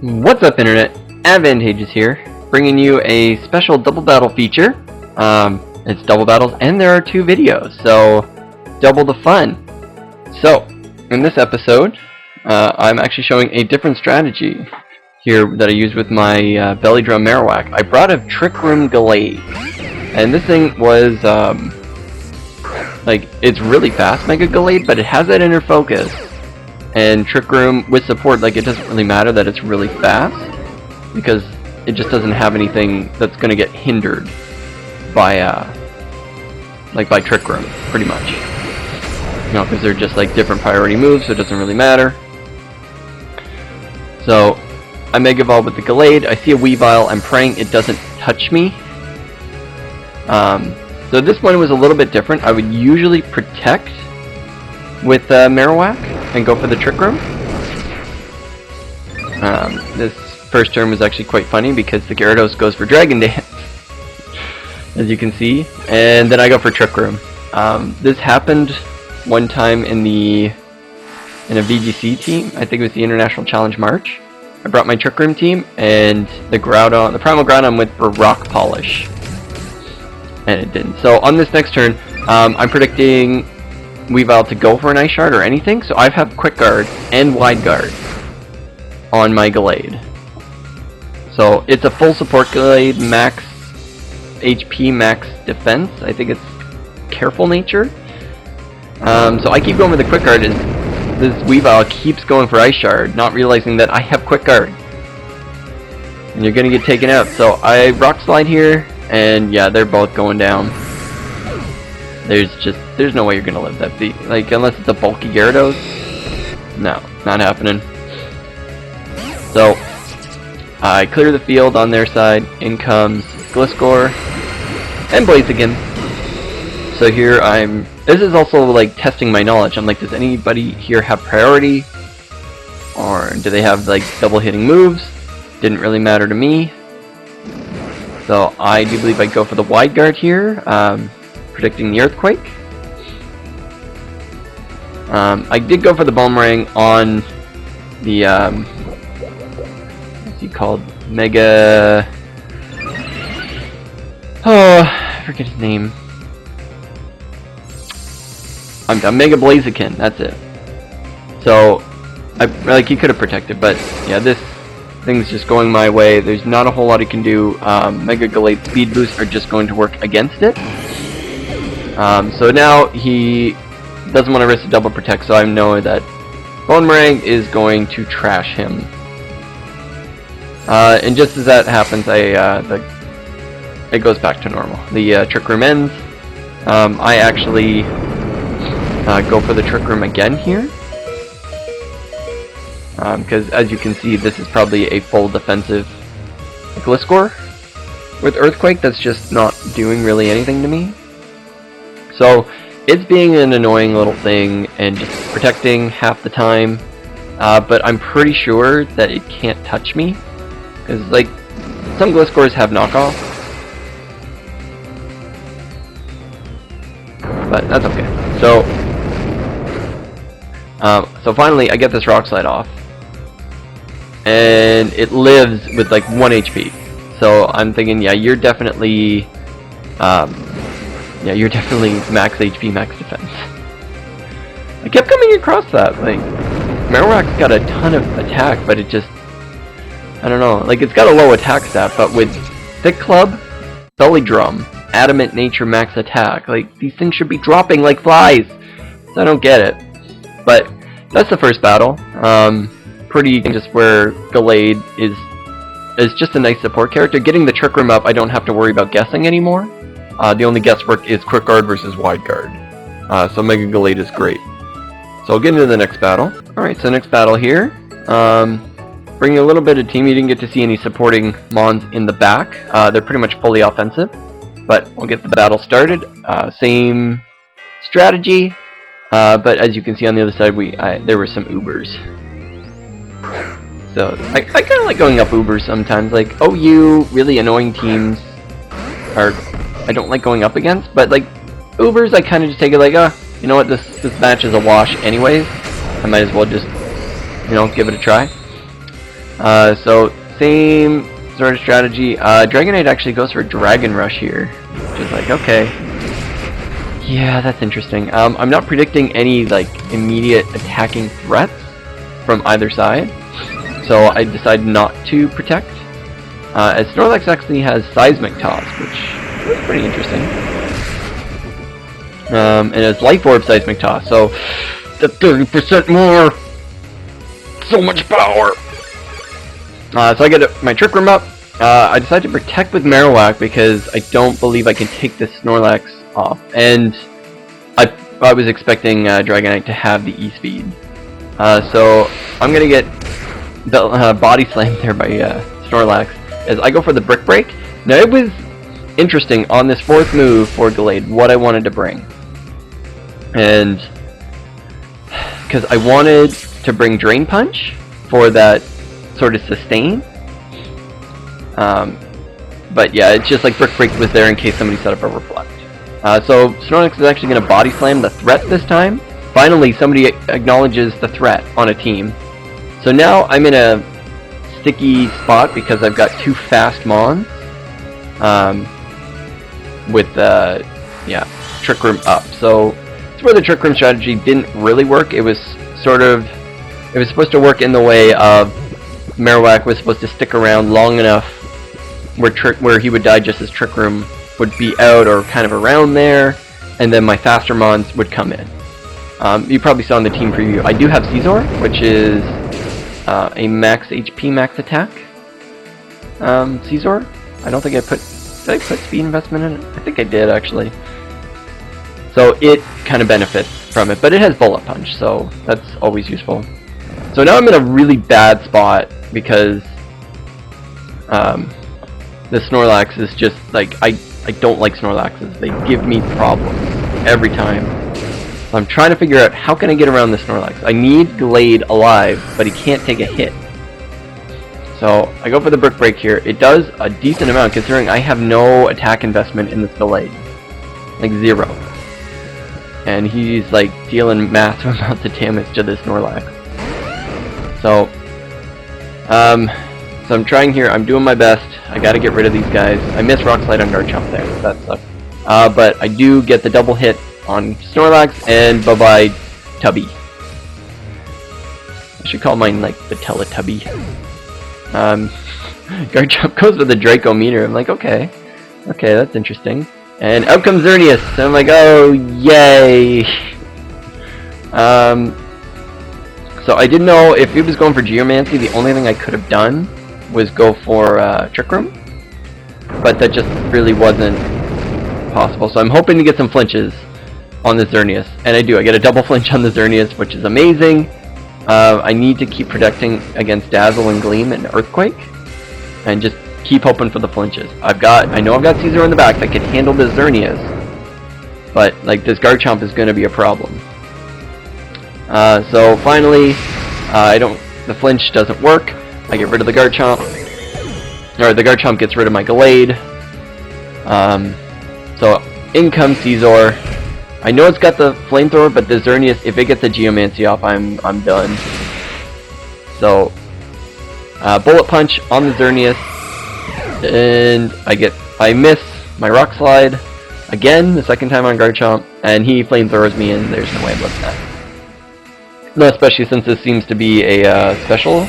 What's up, Internet? Advantageous here, bringing you a special double battle feature. It's double battles, and there are 2 videos, so double the fun. So, in this episode, I'm actually showing a different strategy here that I use with my belly drum Marowak. I brought a Trick Room Gallade, and this thing was it's really fast Mega Gallade, but it has that inner focus. And Trick Room with support, it doesn't really matter that it's really fast, because it just doesn't have anything that's going to get hindered by by Trick Room, pretty much. Because they're just different priority moves, so it doesn't really matter. So I Mega Evolve with the Gallade. I see a Weavile. I'm praying it doesn't touch me. So this one was a little bit different. I would usually protect with Marowak and go for the Trick Room. This first turn was actually quite funny because the Gyarados goes for Dragon Dance, as you can see, and then I go for Trick Room. This happened one time in a VGC team. I think it was the International Challenge March. I brought my Trick Room team, and the Primal Groudon went for Rock Polish, and it didn't. So on this next turn, I'm predicting Weavile to go for an Ice Shard or anything, so I have Quick Guard and Wide Guard on my Gallade. So it's a full support Gallade, max HP, max defense. I think it's Careful Nature. So I keep going with the Quick Guard, and this Weavile keeps going for Ice Shard, not realizing that I have Quick Guard. And you're gonna get taken out. So I Rock Slide here, and yeah, they're both going down. There's no way you're gonna live that beat. Unless it's a bulky Gyarados. No, not happening. So I clear the field on their side. In comes Gliscor and Blaziken. So here this is also testing my knowledge. I'm does anybody here have priority? Or do they have double hitting moves? Didn't really matter to me. So I do believe I go for the Wide Guard here. Predicting the Earthquake. I did go for the Boomerang on the what's he called? Mega. Oh, I forget his name. I'm done. Mega Blaziken. That's it. So he could have protected, but yeah, this thing's just going my way. There's not a whole lot he can do. Mega Gallade speed boosts are just going to work against it. So now he doesn't want to risk a double protect, so I know that Boomerang is going to trash him. And just as that happens, it goes back to normal. The Trick Room ends. I actually go for the Trick Room again here. Because as you can see, this is probably a full defensive Gliscor with Earthquake that's just not doing really anything to me. So it's being an annoying little thing and just protecting half the time, but I'm pretty sure that it can't touch me, because some Gliscors have knockoff, but that's okay. So finally I get this Rock Slide off, and it lives with 1 HP. So I'm thinking, yeah, you're definitely max HP, max defense. I kept coming across that. Marowak's got a ton of attack, but it just, I don't know. It's got a low attack stat, but with Thick Club, Belly Drum, Adamant Nature, max attack, these things should be dropping like flies. So I don't get it. But that's the first battle. Pretty just where Gallade is just a nice support character. Getting the Trick Room up, I don't have to worry about guessing anymore. The only guesswork is Quick Guard versus Wide Guard. So Mega Gallade is great. So I'll get into the next battle. Alright, so next battle here. Bringing a little bit of team. You didn't get to see any supporting Mons in the back. They're pretty much fully offensive. But we'll get the battle started. Same strategy. But as you can see on the other side, there were some Ubers. So I kind of like going up Ubers sometimes. OU, really annoying teams are I don't like going up against, but Ubers I kind of just take it you know what, this match is a wash anyways. I might as well just, give it a try. So same sort of strategy. Dragonite actually goes for Dragon Rush here, which is like, okay, yeah, that's interesting. I'm not predicting any like immediate attacking threats from either side, so I decided not to protect. As Snorlax actually has Seismic Toss, which is pretty interesting. And it has Life Orb Seismic Toss, so the 30% more! So much power! So I get my Trick Room up. I decided to protect with Marowak because I don't believe I can take this Snorlax off. And I was expecting Dragonite to have the E-Speed. So I'm gonna get the Body Slam there by Snorlax as I go for the Brick Break. Now it was interesting on this fourth move for Gallade what I wanted to bring. And because I wanted to bring Drain Punch for that sort of sustain. But yeah, it's just like Brick Break was there in case somebody set up a Reflect. So Snorlax is actually going to Body Slam the threat this time. Finally, somebody acknowledges the threat on a team. So now I'm in a sticky spot because I've got two fast Mons. With yeah, Trick Room up. So it's where the Trick Room strategy didn't really work. It was supposed to work in the way of Marowak was supposed to stick around long enough where he would die just as Trick Room would be out or kind of around there, and then my faster Mons would come in. You probably saw in the team preview, I do have Scizor, which is a max HP, max attack. Scizor? I don't think I put... Did I put speed investment in it? I think I did, actually. So it kind of benefits from it, but it has Bullet Punch, so that's always useful. So now I'm in a really bad spot because the Snorlax is just like, I don't like Snorlaxes. They give me problems every time. So I'm trying to figure out how can I get around the Snorlax. I need Gallade alive, but he can't take a hit. So I go for the Brick Break here. It does a decent amount considering I have no attack investment in this Gallade. Like 0. And he's like dealing massive amounts of damage to this Snorlax. So I'm trying here. I'm doing my best. I gotta get rid of these guys. I missed Rock Slide on Garchomp there. That sucks. But I do get the double hit on Snorlax, and bye-bye Tubby. I should call mine like the Teletubby. Garchomp goes with the Draco Meter. I'm like, okay, that's interesting. And out comes Xerneas. And I'm like, oh, yay! So I didn't know if he was going for Geomancy. The only thing I could have done was go for Trick Room, but that just really wasn't possible. So I'm hoping to get some flinches on the Xerneas, and I do. I get a double flinch on the Xerneas, which is amazing. I need to keep protecting against Dazzle and Gleam and Earthquake, and just keep hoping for the flinches. I know I've got Scizor in the back that can handle the Xerneas, but like this Garchomp is going to be a problem. So finally, the flinch doesn't work. I get rid of the Garchomp, or the Garchomp gets rid of my Gallade. So in comes Scizor. I know it's got the Flamethrower, but the Xerneas, if it gets a Geomancy off, I'm done. So Bullet Punch on the Xerneas, and I miss my Rock Slide again, the second time on Garchomp, and he Flamethrowers me, and there's no way I'm looking at it. No, especially since this seems to be a special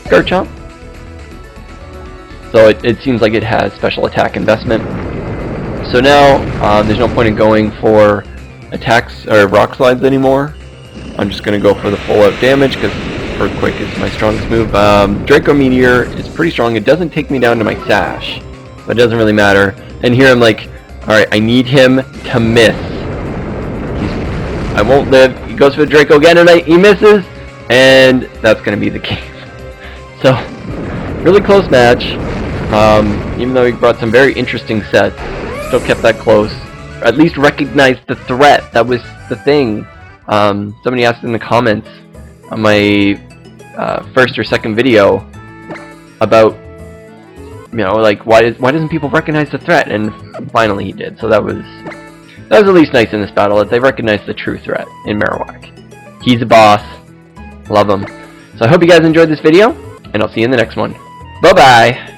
Garchomp. So it seems like it has special attack investment. So now there's no point in going for attacks or Rock Slides anymore. I'm just going to go for the full out damage because Earthquake is my strongest move. Draco Meteor is pretty strong. It doesn't take me down to my Sash, but it doesn't really matter. And here I'm like, alright, I need him to miss. I won't live. He goes for the Draco again and he misses, and that's going to be the game. So, really close match. Even though he brought some very interesting sets, still kept that close. Or at least recognized the threat. That was the thing. Somebody asked in the comments on my first or second video about, like why doesn't people recognize the threat? And finally he did. So that was at least nice in this battle that they recognized the true threat in Marowak. He's a boss. Love him. So I hope you guys enjoyed this video. and I'll see you in the next one. Bye-bye!